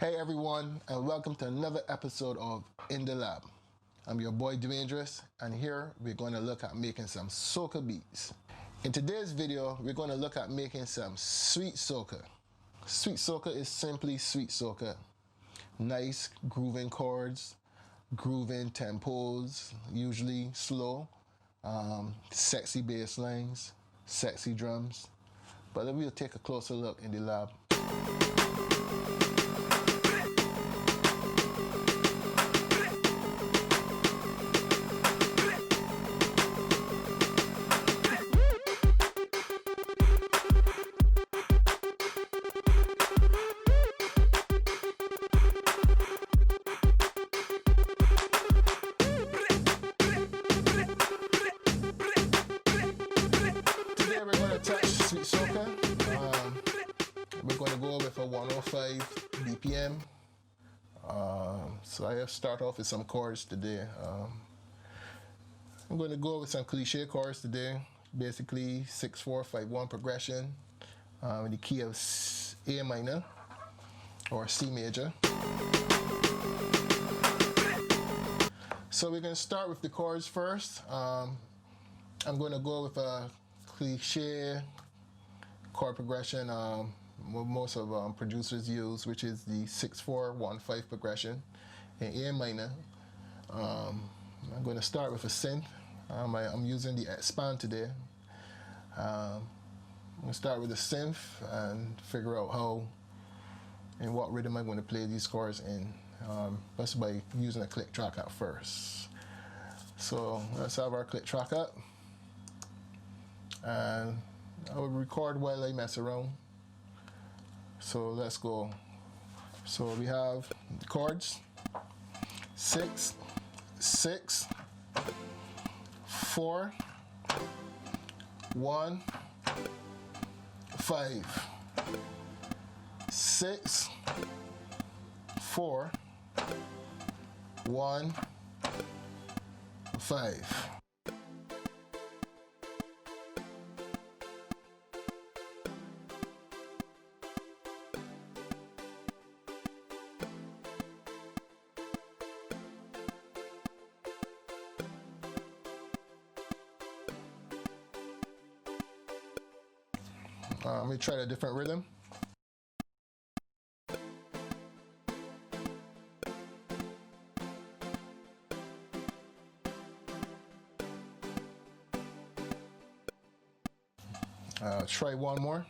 Hey everyone, and welcome to another episode of In the Lab. I'm your boy Dangerous, and here we're going to look at making some soca beats. In today's video, we're going to look at making some sweet soca. Sweet soca is simply sweet soca. Nice grooving chords, grooving tempos, usually slow, sexy bass lines, sexy drums. But we'll take a closer look in the lab. Sweet soca. We're going to go with a 105 BPM. So I have start off with some chords today. I'm going to go with some cliche chords today. Basically 6-4-5-1 progression in the key of A minor or C major. So we're going to start with the chords first. I'm going to go with a cliche chord progression most of producers use, which is the 6-4-1-5 progression in A minor. I'm going to start with a synth. I'm using the Expand today. I'm going to start with the synth and figure out how and what rhythm I'm going to play these chords in. That's by using a click track at first. So let's have our click track up. And I will record while I mess around. So let's go. So we have the chords 6, 6, 4, 1, 5, 6, 4, 1, 5. Let me try a different rhythm. Try one more.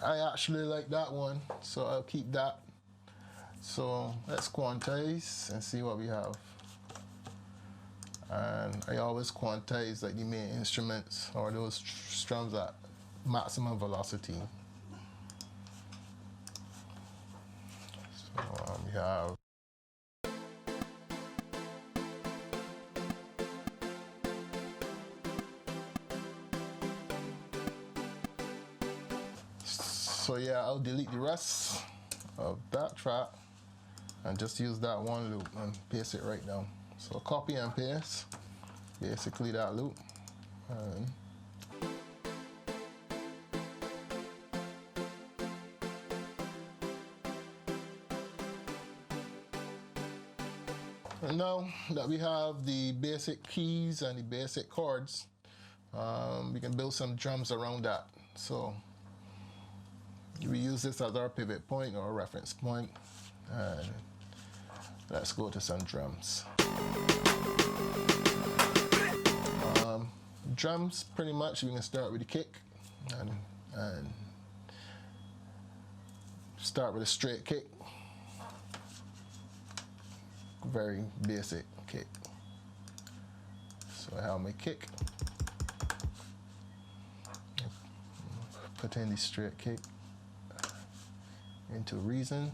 I actually like that one, so I'll keep that. So let's quantize and see what we have. And I always quantize like the main instruments or those strums at maximum velocity. So we have So yeah, I'll delete the rest of that track and just use that one loop and paste it right down. So copy and paste, basically that loop. And now that we have the basic keys and the basic chords, we can build some drums around that. So we use this as our pivot point or reference point, and let's go to some drums. Drums, pretty much, we can start with the kick and start with a straight kick. Very basic kick. So I have my kick. Put in the straight kick into reason.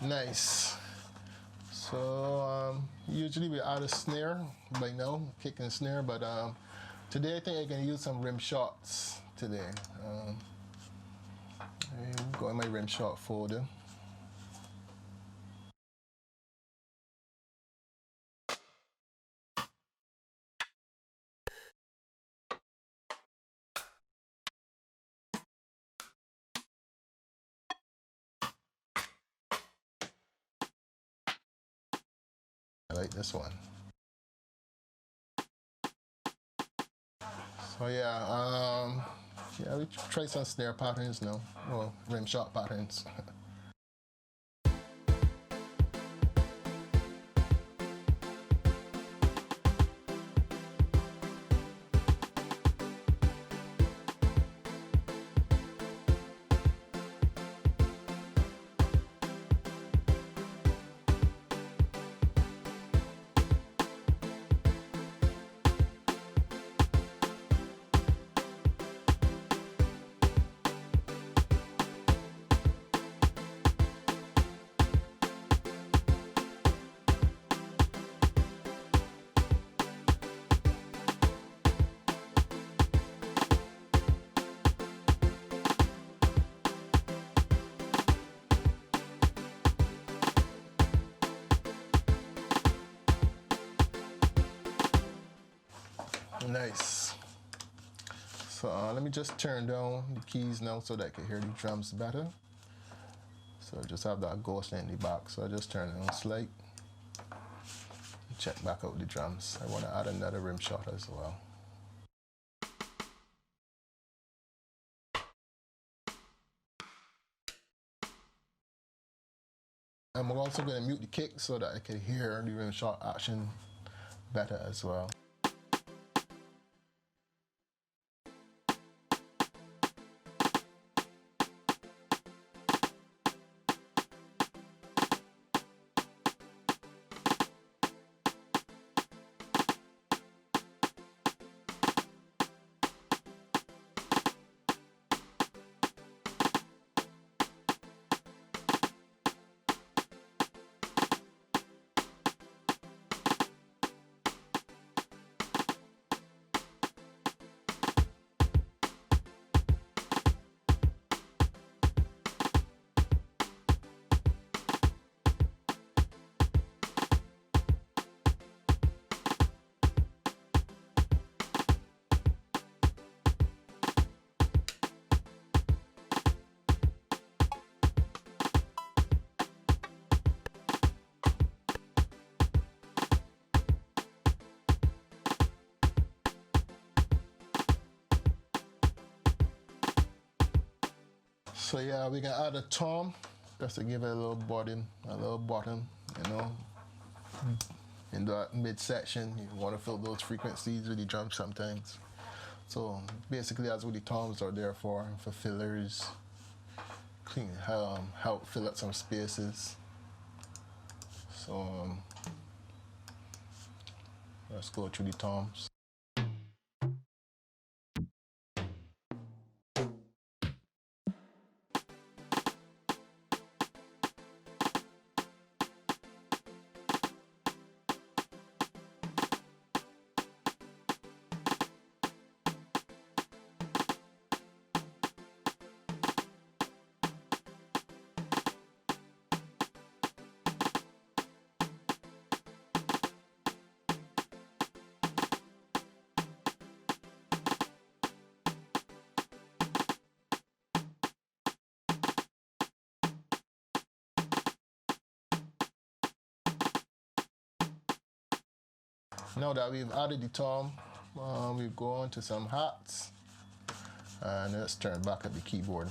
Nice. So usually we add a snare by now, kick and snare, but today I think I can use some rim shots today. I've got my rim shot folder. I like this one. So yeah, we try some snare patterns now, well, rim shot patterns. Nice. So let me just turn down the keys now so that I can hear the drums better. So I just have that ghost in the back. So I just turn it on slight. Check back out the drums. I want to add another rim shot as well. I'm also going to mute the kick so that I can hear the rim shot action better as well. So yeah, we can add a tom just to give it a little bottom, you know. In that midsection, you want to fill those frequencies with the drum sometimes. So basically that's what the toms are there for fillers, clean, help fill up some spaces. So let's go through the toms. Now that we've added the tom, we go on to some hats, and let's turn back at the keyboard.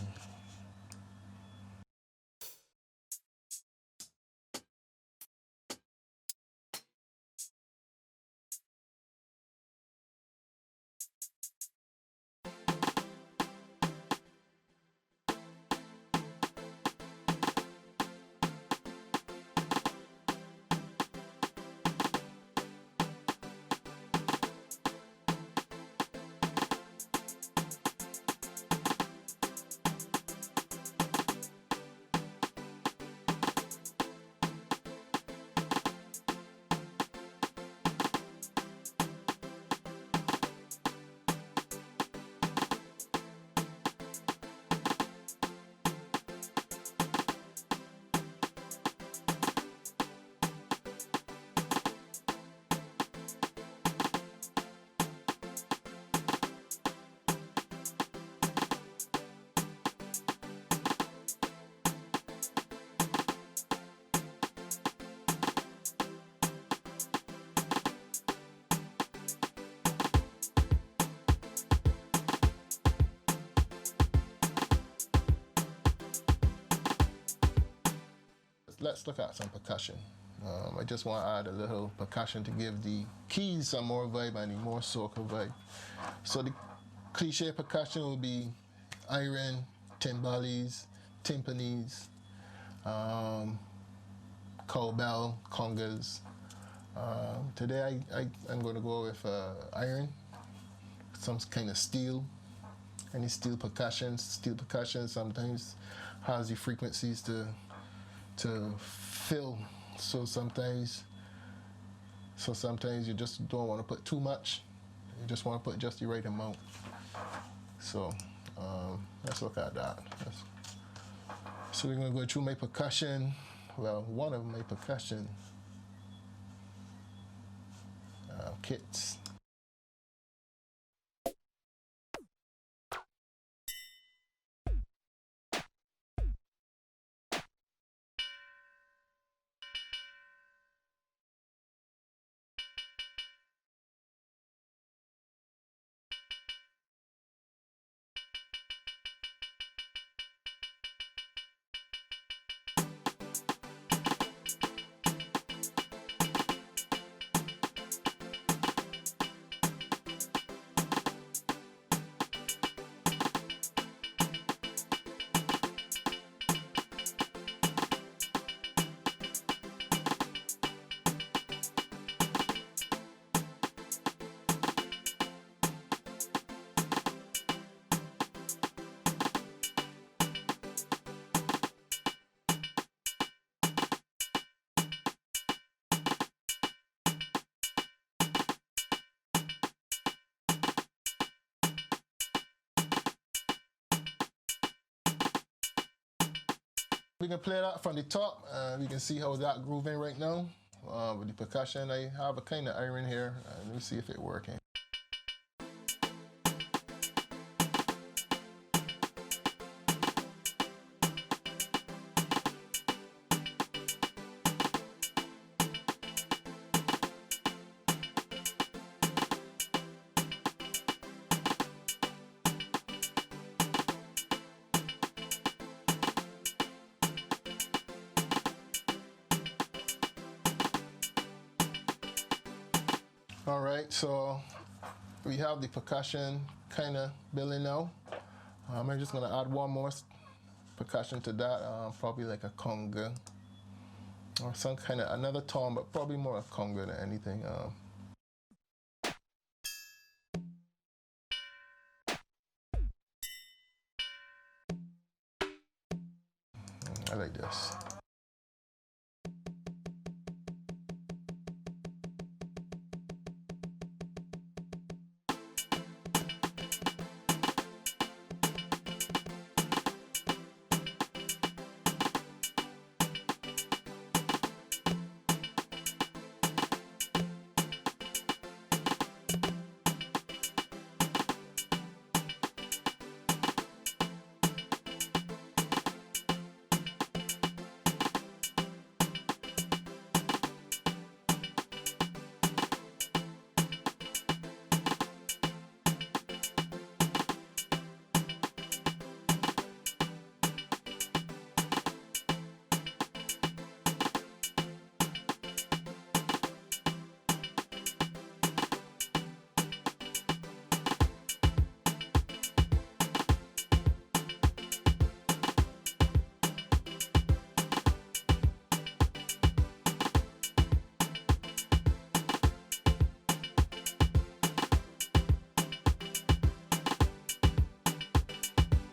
let's look at some percussion. I just want to add a little percussion to give the keys some more vibe and a more soca vibe. So the cliche percussion will be iron, timbales, timpanis, cowbell, congas. Today I'm going to go with iron, some kind of steel, any steel percussion. Steel percussion sometimes has the frequencies to fill. So sometimes you just don't want to put too much. You just want to put just the right amount. So let's look at that. So we're going to go through my percussion. Well, one of my percussion kits. We can play that from the top. We can see how that grooving right now with the percussion. I have a kind of iron here. Let me see if it's working. All right, so we have the percussion kind of building now. I'm just gonna add one more percussion to that, probably like a conga or some kind of another tom, but probably more a conga than anything. I like this.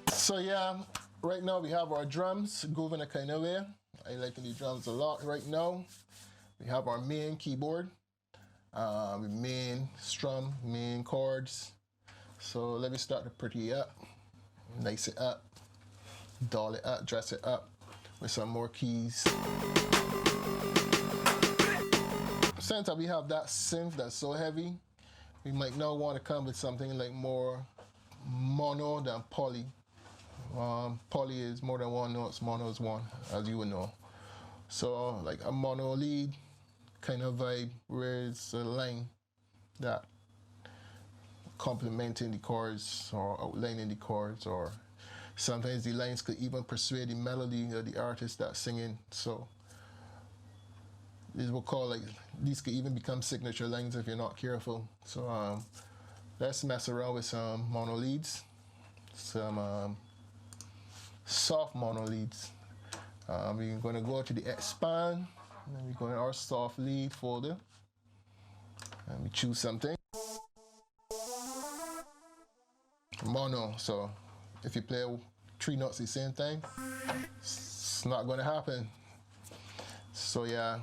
So yeah, right now we have our drums grooving a kind of way. I like the drums a lot right now. We have our main keyboard, main strum, main chords. So let me start to pretty it up, nice it up, doll it up, dress it up with some more keys. Since we have that synth that's so heavy, we might now want to come with something like more mono than poly. Poly is more than one note, mono is one, as you would know. So like a mono lead kind of vibe where it's a line that complementing the chords or outlining the chords, or sometimes the lines could even persuade the melody of the artist that's singing. So these will call like these could even become signature lines if you're not careful. So let's mess around with some mono leads, some soft mono leads. We're going to go to the expand, and then we go in our soft lead folder, and we choose something mono. So if you play 3 notes the same time, it's not going to happen. So yeah.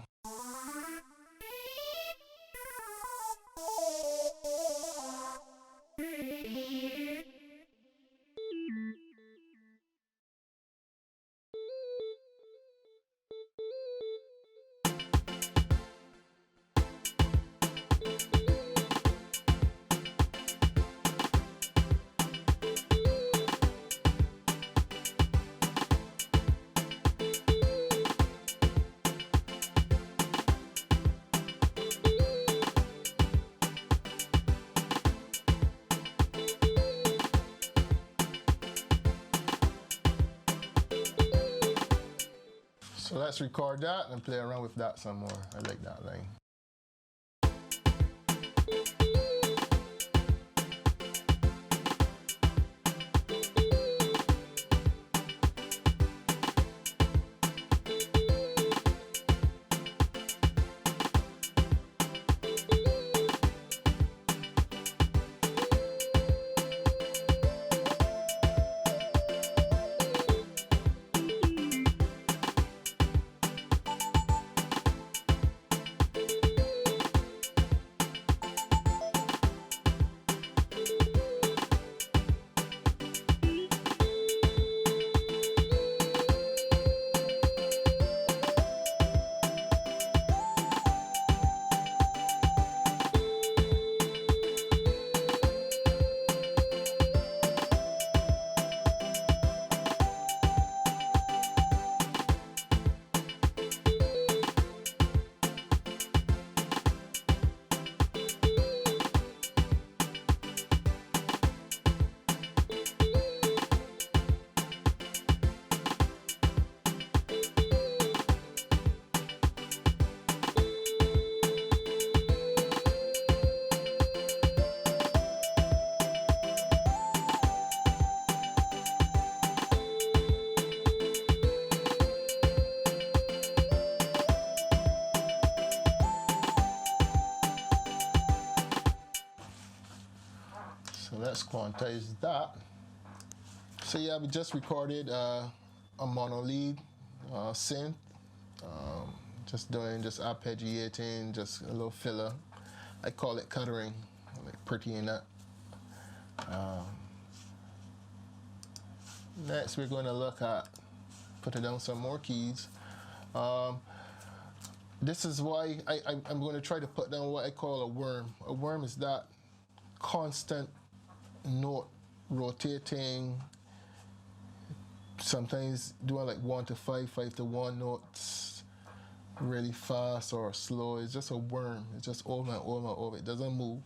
So let's record that and play around with that some more. I like that line. So let's quantize that. So yeah, we just recorded a mono lead synth, just arpeggiating, just a little filler. I call it coloring, like pretty in that. Next, we're going to look at putting down some more keys. This is why I'm going to try to put down what I call a worm. A worm is that constant note rotating, sometimes doing like 1 to 5, 5 to 1 notes really fast or slow. It's just a worm. It's just over and over and over. It doesn't move,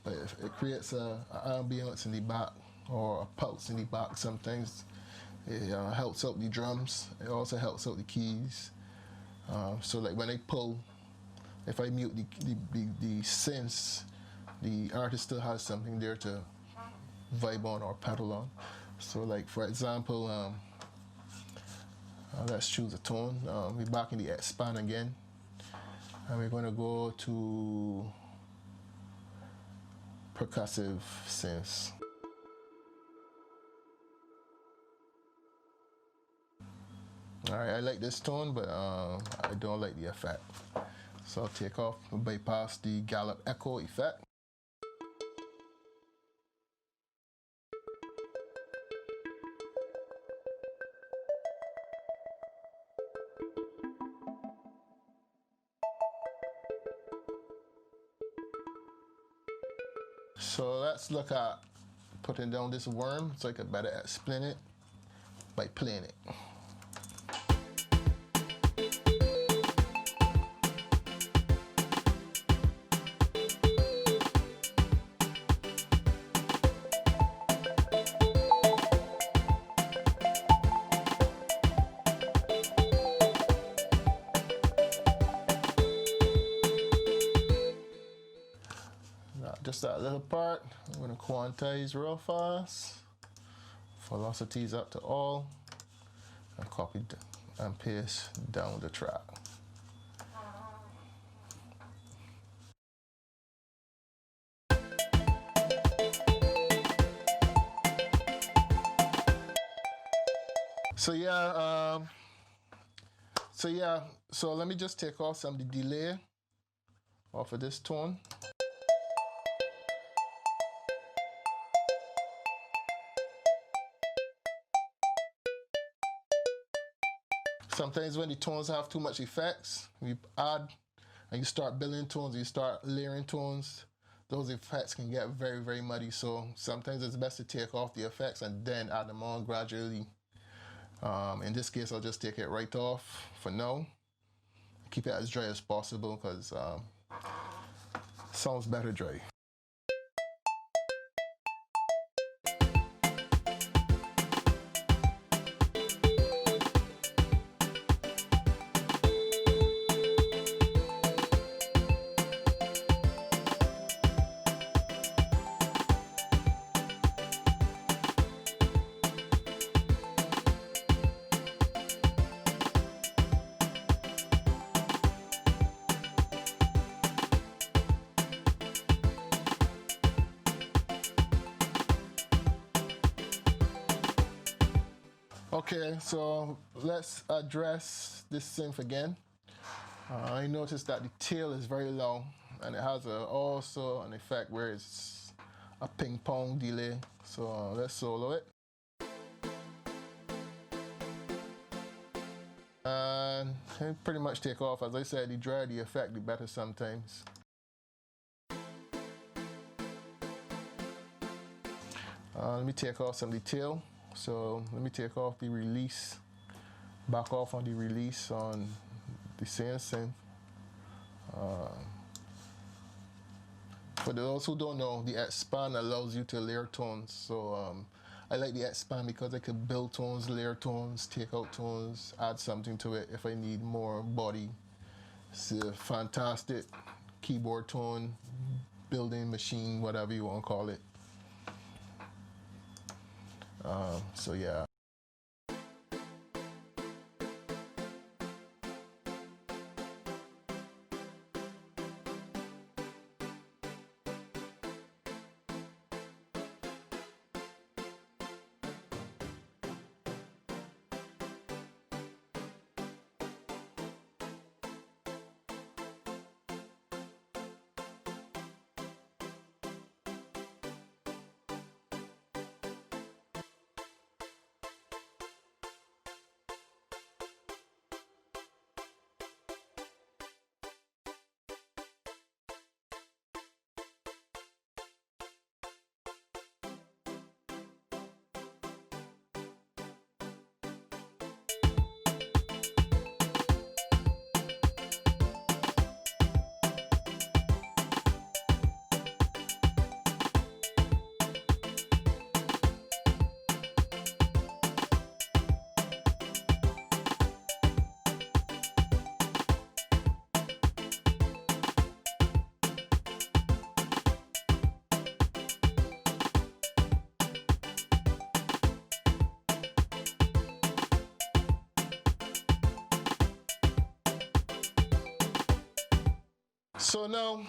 but it creates an ambience in the back or a pulse in the back. Sometimes it helps out the drums. It also helps out the keys. So like when I pull, if I mute the synths, the artist still has something there to vibe on or pedal on. So like for example, let's choose a tone. We're back in the expand again, and we're going to go to percussive synths. All right, I like this tone, but I don't like the effect. So I'll take off and bypass the gallop echo effect. So let's look at putting down this worm so I could better explain it by playing it. just that little part. I'm going to quantize real fast. Velocities up to all. And copy and paste down the track. So let me just take off some of the delay off of this tone. Sometimes when the tones have too much effects, you add and you start building tones, you start layering tones, those effects can get very, very muddy. So sometimes it's best to take off the effects and then add them on gradually. In this case, I'll just take it right off for now. Keep it as dry as possible because it sounds better dry. Okay, so let's address this synth again. I noticed that the tail is very long and it has also an effect where it's a ping pong delay. So let's solo it. And it pretty much take off. As I said, the drier the effect, the better sometimes. Let me take off some of the tail. So let me take off the release, back off on the release on the same synth. For those who don't know, the expand allows you to layer tones. So I like the expand because I can build tones, layer tones, take out tones, add something to it if I need more body. It's a fantastic keyboard tone, building machine, whatever you want to call it. So yeah. So now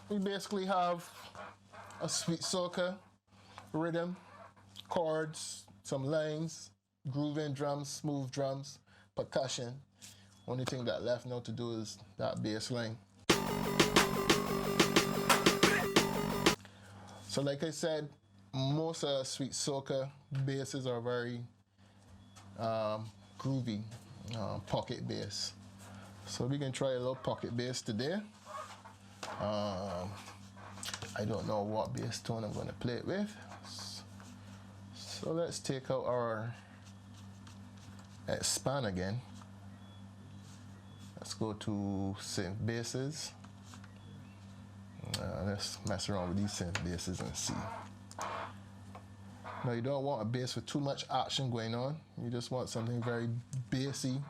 we basically have a sweet soca rhythm, chords, some lines, grooving drums, smooth drums, percussion. Only thing that left now to do is that bass line. So like I said, most sweet soca basses are very groovy, pocket bass. So we can try a little pocket bass today. I don't know what bass tone I'm going to play it with. So let's take out our expand again. Let's go to synth basses. Let's mess around with these synth basses and see. Now you don't want a bass with too much action going on. You just want something very bassy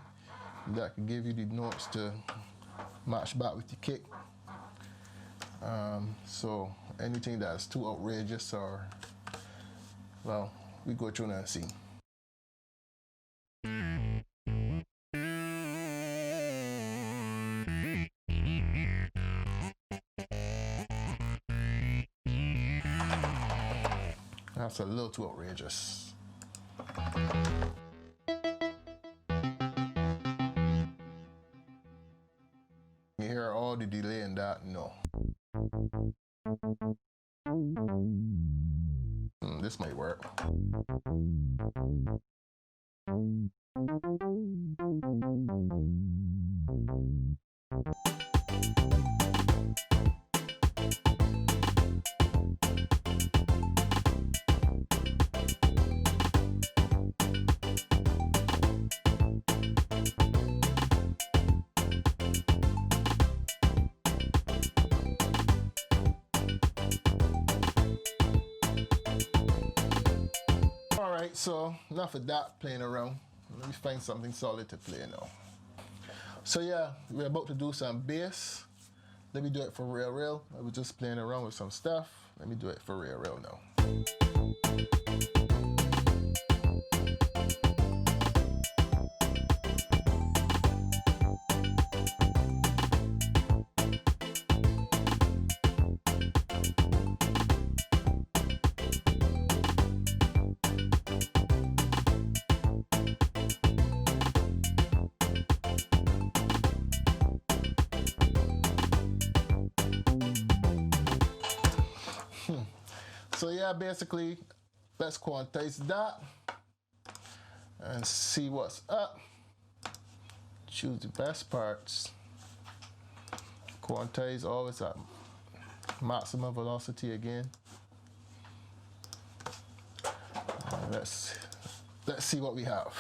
that can give you the notes to match back with the kick. So anything that's too outrageous or, well, we go through and see. That's a little too outrageous. You hear all the delay in that? No. This might work. Alright, so enough of that playing around. Let me find something solid to play now. So yeah, we're about to do some bass. Let me do it for real. I was just playing around with some stuff. Let me do it for real now. So yeah, basically, let's quantize that and see what's up. Choose the best parts. Quantize always at maximum velocity again. Let's see what we have.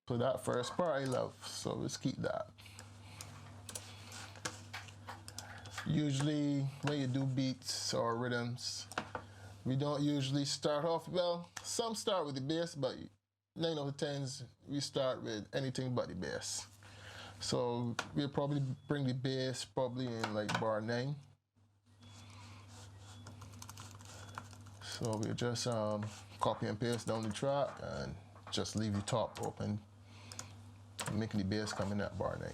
So that first part I love, so let's keep that. Usually when you do beats or rhythms, we don't usually start off, well, some start with the bass, but 9 out of 10 we start with anything but the bass. So we'll probably bring the bass probably in like bar 9. So we'll just copy and paste down the track and just leave the top open, making the bass come in at bar 9.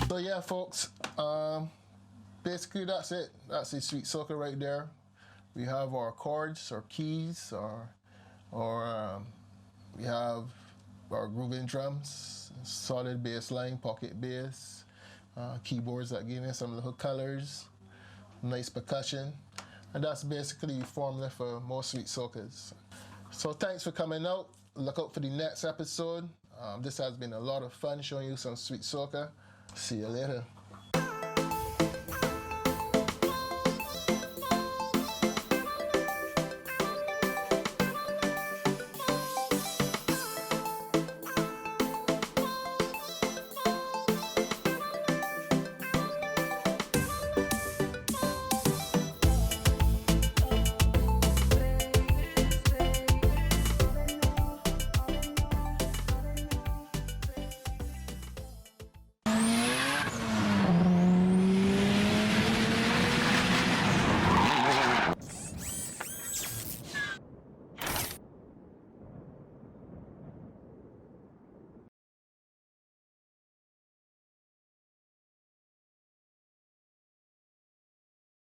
So yeah, folks, basically that's it. That's the Sweet Soca right there. We have our chords, our keys, we have our grooving drums, solid bass line, pocket bass, keyboards that give me some little colors, nice percussion, and that's basically the formula for most Sweet Socas. So thanks for coming out. Look out for the next episode. This has been a lot of fun showing you some Sweet Soca. See you later.